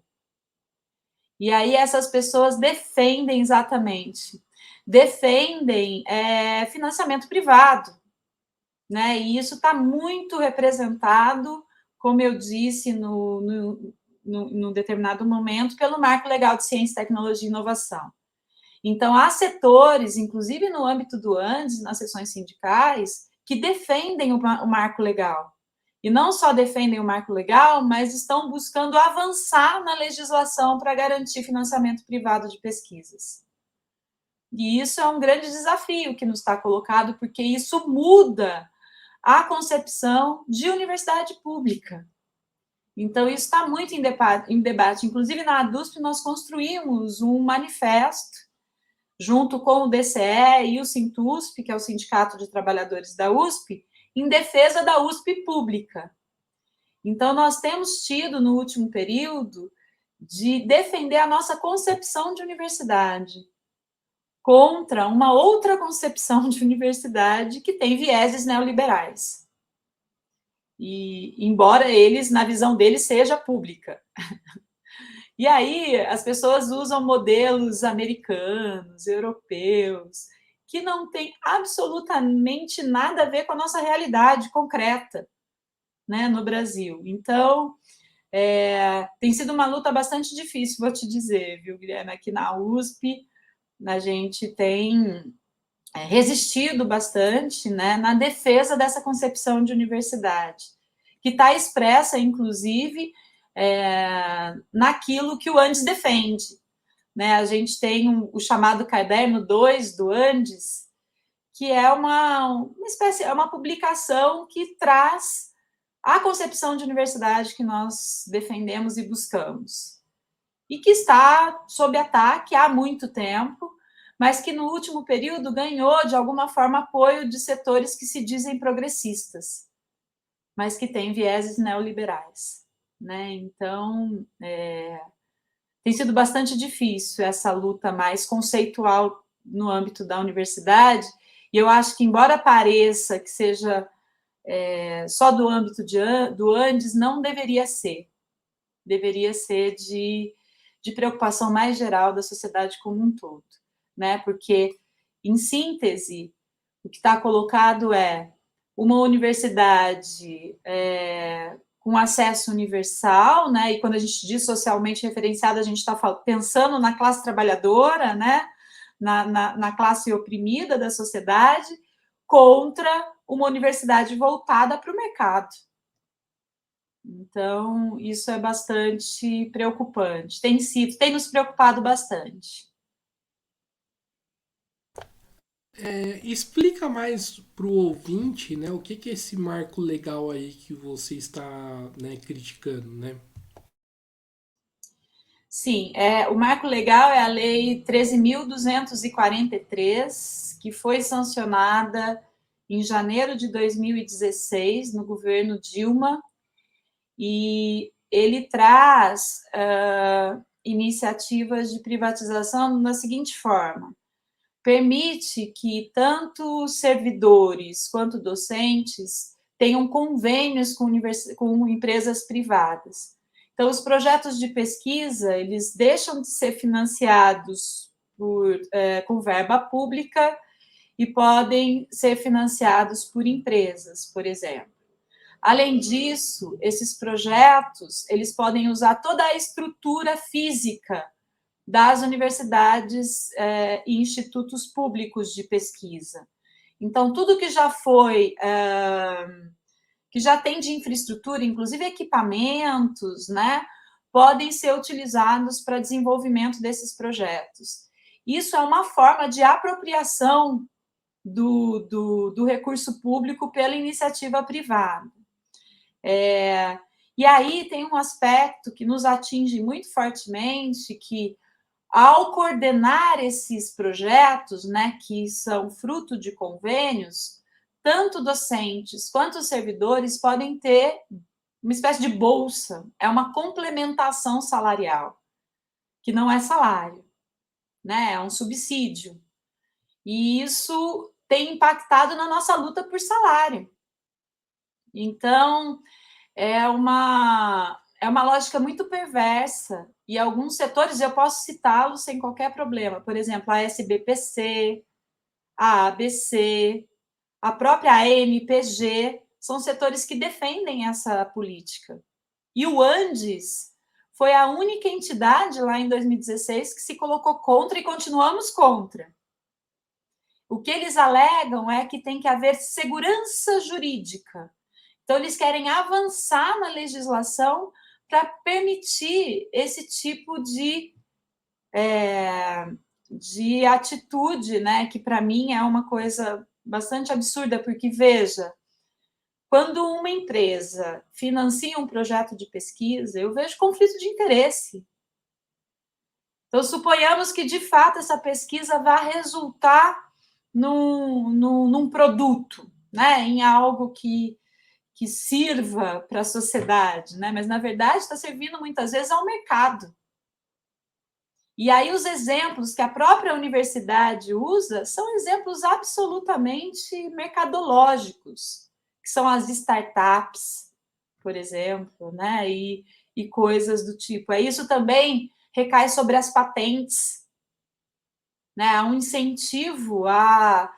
E aí essas pessoas defendem financiamento privado, né? E isso está muito representado, como eu disse num determinado momento, pelo Marco Legal de Ciência, Tecnologia e Inovação. Então, há setores, inclusive no âmbito do Andes, nas seções sindicais, que defendem o marco legal. E não só defendem o marco legal, mas estão buscando avançar na legislação para garantir financiamento privado de pesquisas. E isso é um grande desafio que nos está colocado, porque isso muda a concepção de universidade pública. Então, isso está muito em debate. Inclusive, na ADUSP, nós construímos um manifesto, junto com o DCE e o Sintusp, que é o Sindicato de Trabalhadores da USP, em defesa da USP pública. Então, nós temos tido, no último período, de defender a nossa concepção de universidade contra uma outra concepção de universidade que tem vieses neoliberais. E, embora eles, na visão deles, seja pública. E aí, as pessoas usam modelos americanos, europeus, que não tem absolutamente nada a ver com a nossa realidade concreta, né, no Brasil. Então, tem sido uma luta bastante difícil, vou te dizer, viu, Guilherme? Aqui na USP, a gente tem resistido bastante, né, na defesa dessa concepção de universidade, que está expressa, inclusive, naquilo que o Andes defende. Né? A gente tem o chamado Caderno 2 do Andes, que é uma espécie, é uma publicação que traz a concepção de universidade que nós defendemos e buscamos. E que está sob ataque há muito tempo, mas que no último período ganhou, de alguma forma, apoio de setores que se dizem progressistas, mas que têm vieses neoliberais. Né? Então, tem sido bastante difícil essa luta mais conceitual no âmbito da universidade, e eu acho que, embora pareça que seja só do âmbito do Andes, não deveria ser. Deveria ser de preocupação mais geral da sociedade como um todo, né? Porque, em síntese, o que está colocado é uma universidade com acesso universal, né? E quando a gente diz socialmente referenciada, a gente está pensando na classe trabalhadora, né? Na classe oprimida da sociedade, contra uma universidade voltada para o mercado. Então, isso é bastante preocupante. Tem nos preocupado bastante. Explica mais para o ouvinte, né, o que é esse marco legal aí que você está, né, criticando, né? Sim, o marco legal é a Lei 13.243, que foi sancionada em janeiro de 2016, no governo Dilma, e ele traz iniciativas de privatização da seguinte forma: permite que tanto servidores quanto docentes tenham convênios com empresas privadas. Então, os projetos de pesquisa, eles deixam de ser financiados com verba pública e podem ser financiados por empresas, por exemplo. Além disso, esses projetos, eles podem usar toda a estrutura física das universidades e institutos públicos de pesquisa. Então, tudo que já foi, que já tem de infraestrutura, inclusive equipamentos, né, podem ser utilizados para desenvolvimento desses projetos. Isso é uma forma de apropriação do recurso público pela iniciativa privada. E aí tem um aspecto que nos atinge muito fortemente, que ao coordenar esses projetos, né, que são fruto de convênios, tanto docentes quanto servidores podem ter uma espécie de bolsa, é uma complementação salarial, que não é salário, né, é um subsídio. E isso tem impactado na nossa luta por salário. Então, é uma lógica muito perversa, e alguns setores eu posso citá-los sem qualquer problema. Por exemplo, a SBPC, a ABC, a própria AMPG, são setores que defendem essa política. E o Andes foi a única entidade lá em 2016 que se colocou contra, e continuamos contra. O que eles alegam é que tem que haver segurança jurídica. Então, eles querem avançar na legislação para permitir esse tipo de atitude, né? Que para mim é uma coisa bastante absurda, porque, veja, quando uma empresa financia um projeto de pesquisa, eu vejo conflito de interesse. Então, suponhamos que, de fato, essa pesquisa vá resultar num produto, né? Em algo que sirva para a sociedade, né? Mas, na verdade, está servindo muitas vezes ao mercado. E aí os exemplos que a própria universidade usa são exemplos absolutamente mercadológicos, que são as startups, por exemplo, né? E coisas do tipo. Isso também recai sobre as patentes, né? Há um incentivo à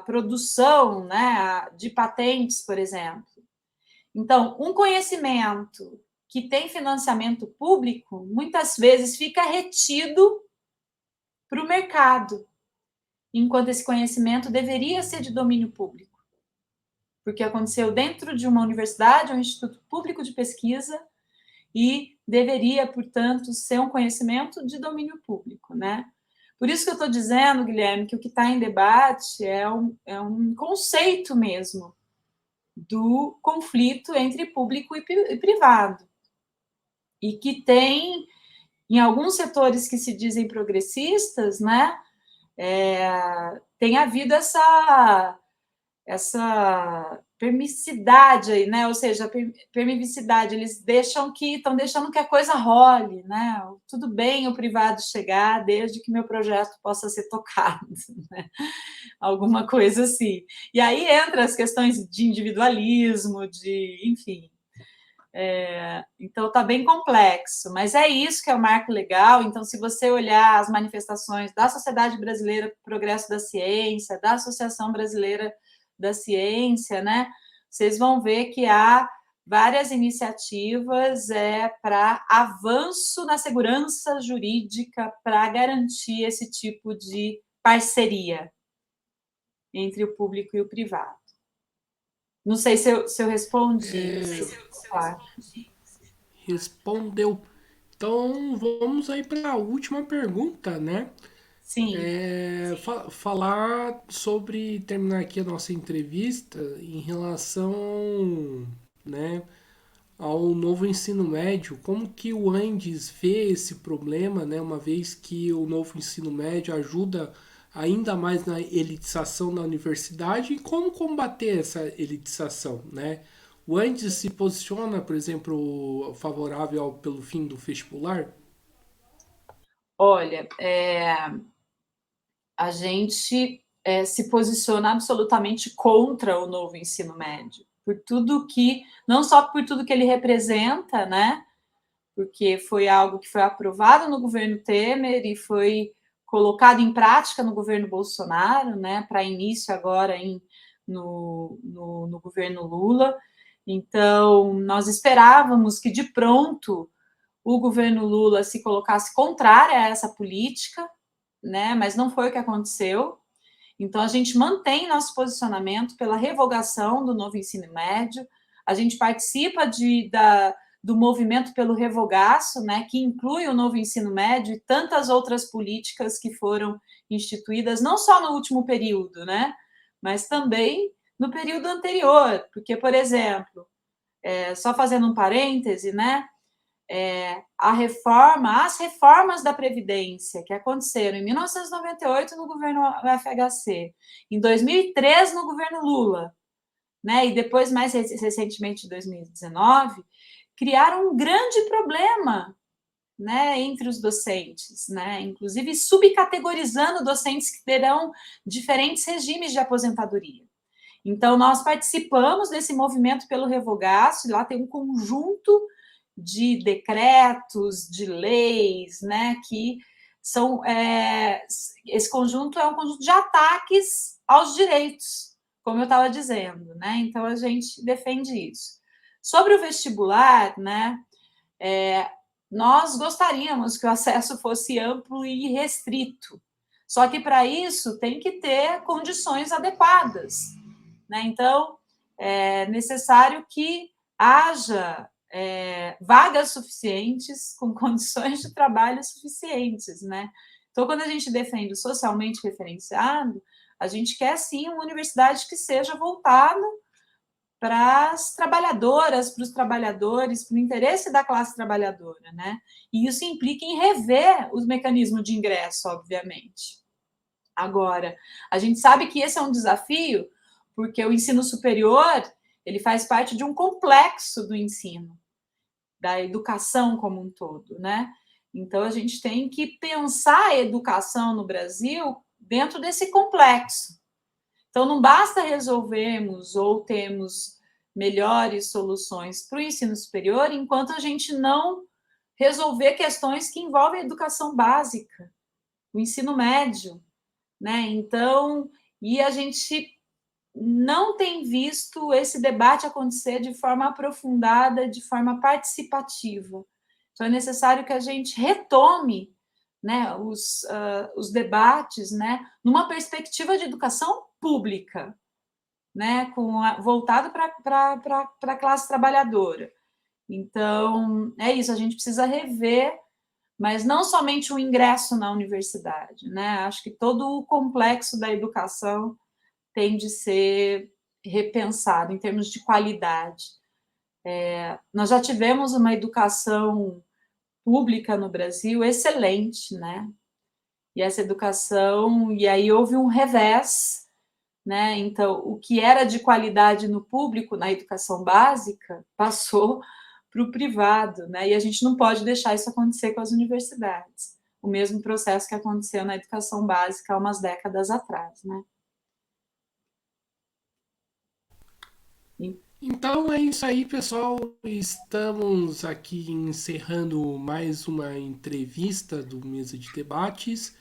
produção, né, de patentes, por exemplo. Então, um conhecimento que tem financiamento público, muitas vezes fica retido para o mercado, enquanto esse conhecimento deveria ser de domínio público, porque aconteceu dentro de uma universidade ou um instituto público de pesquisa e deveria, portanto, ser um conhecimento de domínio público, né? Por isso que eu estou dizendo, Guilherme, que o que está em debate é um conceito mesmo do conflito entre público e privado, e que tem, em alguns setores que se dizem progressistas, né, tem havido essa permissividade aí, né? Ou seja, permissividade, eles estão deixando que a coisa role, né? Tudo bem o privado chegar, desde que meu projeto possa ser tocado, né? Alguma coisa assim. E aí entra as questões de individualismo, enfim. Então está bem complexo, mas é isso que é o marco legal. Então, se você olhar as manifestações da Sociedade Brasileira para o Progresso da Ciência, da Associação Brasileira da Ciência, né, vocês vão ver que há várias iniciativas para avanço na segurança jurídica para garantir esse tipo de parceria entre o público e o privado. Não sei se eu respondi. Não sei se eu claro. Respondeu. Então vamos aí para a última pergunta, né? Sim. Falar sobre terminar aqui a nossa entrevista em relação, né, ao novo ensino médio, como que o Andes vê esse problema, né, uma vez que o novo ensino médio ajuda ainda mais na elitização da universidade e como combater essa elitização, né? O Andes se posiciona, por exemplo, favorável pelo fim do vestibular? Olha, a gente se posiciona absolutamente contra o novo ensino médio, por tudo que, não só por tudo que ele representa, né? Porque foi algo que foi aprovado no governo Temer e foi colocado em prática no governo Bolsonaro, né? Para início agora no governo Lula. Então, nós esperávamos que de pronto o governo Lula se colocasse contrário a essa política, né? Mas não foi o que aconteceu. Então, a gente mantém nosso posicionamento pela revogação do novo ensino médio, a gente participa do movimento pelo revogaço, né, que inclui o novo ensino médio e tantas outras políticas que foram instituídas, não só no último período, né, mas também no período anterior, porque, por exemplo, só fazendo um parêntese, né, as reformas da Previdência que aconteceram em 1998 no governo FHC, em 2003 no governo Lula, né, e depois, mais recentemente, em 2019, criaram um grande problema, né, entre os docentes, né, inclusive subcategorizando docentes que terão diferentes regimes de aposentadoria. Então, nós participamos desse movimento pelo revogaço, lá tem um conjunto de decretos, de leis, né, que são esse conjunto é um conjunto de ataques aos direitos, como eu estava dizendo, né? Então a gente defende isso. Sobre o vestibular, né? Nós gostaríamos que o acesso fosse amplo e restrito. Só que para isso tem que ter condições adequadas, né? Então é necessário que haja vagas suficientes, com condições de trabalho suficientes, né? Então, quando a gente defende o socialmente referenciado, a gente quer, sim, uma universidade que seja voltada para as trabalhadoras, para os trabalhadores, para o interesse da classe trabalhadora, né? E isso implica em rever os mecanismos de ingresso, obviamente. Agora, a gente sabe que esse é um desafio, porque o ensino superior, ele faz parte de um complexo do ensino, da educação como um todo, né? Então, a gente tem que pensar a educação no Brasil dentro desse complexo. Então, não basta resolvermos ou termos melhores soluções para o ensino superior enquanto a gente não resolver questões que envolvem a educação básica, o ensino médio, né? Então, e a gente não tem visto esse debate acontecer de forma aprofundada, de forma participativa. Então, é necessário que a gente retome, né, os debates, né, numa perspectiva de educação pública, né, voltado para a classe trabalhadora. Então, é isso, a gente precisa rever, mas não somente o ingresso na universidade, né? Acho que todo o complexo da educação tem de ser repensado em termos de qualidade. Nós já tivemos uma educação pública no Brasil excelente, né? E essa educação, e aí houve um revés, né? Então, o que era de qualidade no público, na educação básica, passou para o privado, né? E a gente não pode deixar isso acontecer com as universidades. O mesmo processo que aconteceu na educação básica há umas décadas atrás, né? Então é isso aí, pessoal. Estamos aqui encerrando mais uma entrevista do Mesa de Debates.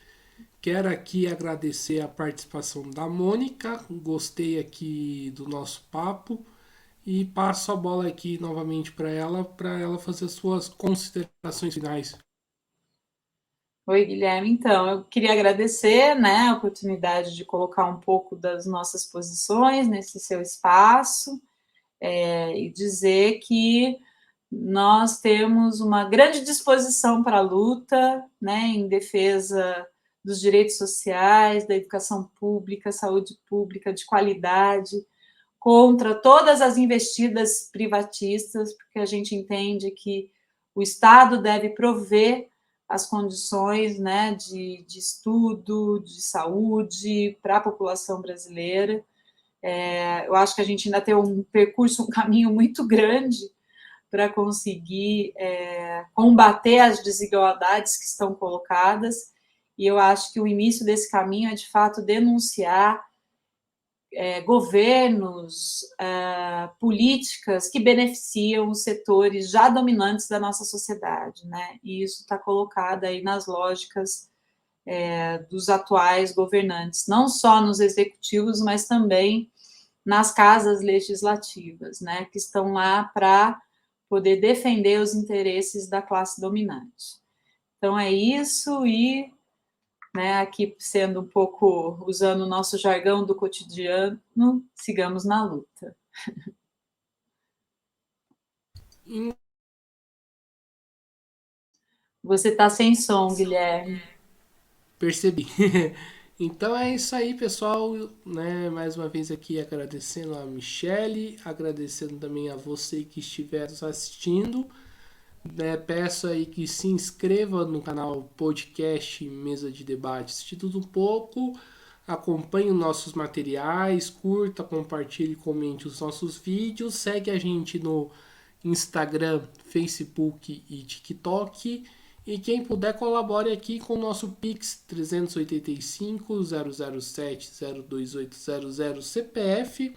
Quero aqui agradecer a participação da Mônica. Gostei aqui do nosso papo e passo a bola aqui novamente para ela fazer suas considerações finais. Oi, Guilherme. Então, eu queria agradecer, né, a oportunidade de colocar um pouco das nossas posições nesse seu espaço, e dizer que nós temos uma grande disposição para a luta, né, em defesa dos direitos sociais, da educação pública, saúde pública de qualidade, contra todas as investidas privatistas, porque a gente entende que o Estado deve prover as condições, né, de estudo, de saúde para a população brasileira. Eu acho que a gente ainda tem um percurso, um caminho muito grande para conseguir combater as desigualdades que estão colocadas, e eu acho que o início desse caminho é, de fato, denunciar governos, políticas que beneficiam os setores já dominantes da nossa sociedade, né? E isso está colocado aí nas lógicas dos atuais governantes, não só nos executivos, mas também nas casas legislativas, né? Que estão lá para poder defender os interesses da classe dominante. Então é isso, e, né, aqui sendo um pouco, usando o nosso jargão do cotidiano, sigamos na luta. Você está sem som, Guilherme. Percebi. Então é isso aí, pessoal, né? Mais uma vez aqui agradecendo a Michele, agradecendo também a você que estiver nos assistindo. Né? Peço aí que se inscreva no canal podcast Mesa de Debates de Tudo Um Pouco. Acompanhe os nossos materiais, curta, compartilhe, comente os nossos vídeos. Segue a gente no Instagram, Facebook e TikTok. E quem puder, colabore aqui com o nosso Pix 385 007 02800 CPF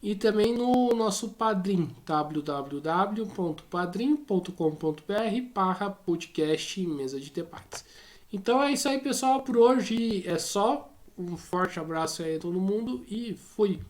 e também no nosso Padrim, www.padrim.com.br/podcast Mesa de Debates. Então é isso aí, pessoal. Por hoje é só. Um forte abraço aí a todo mundo e fui!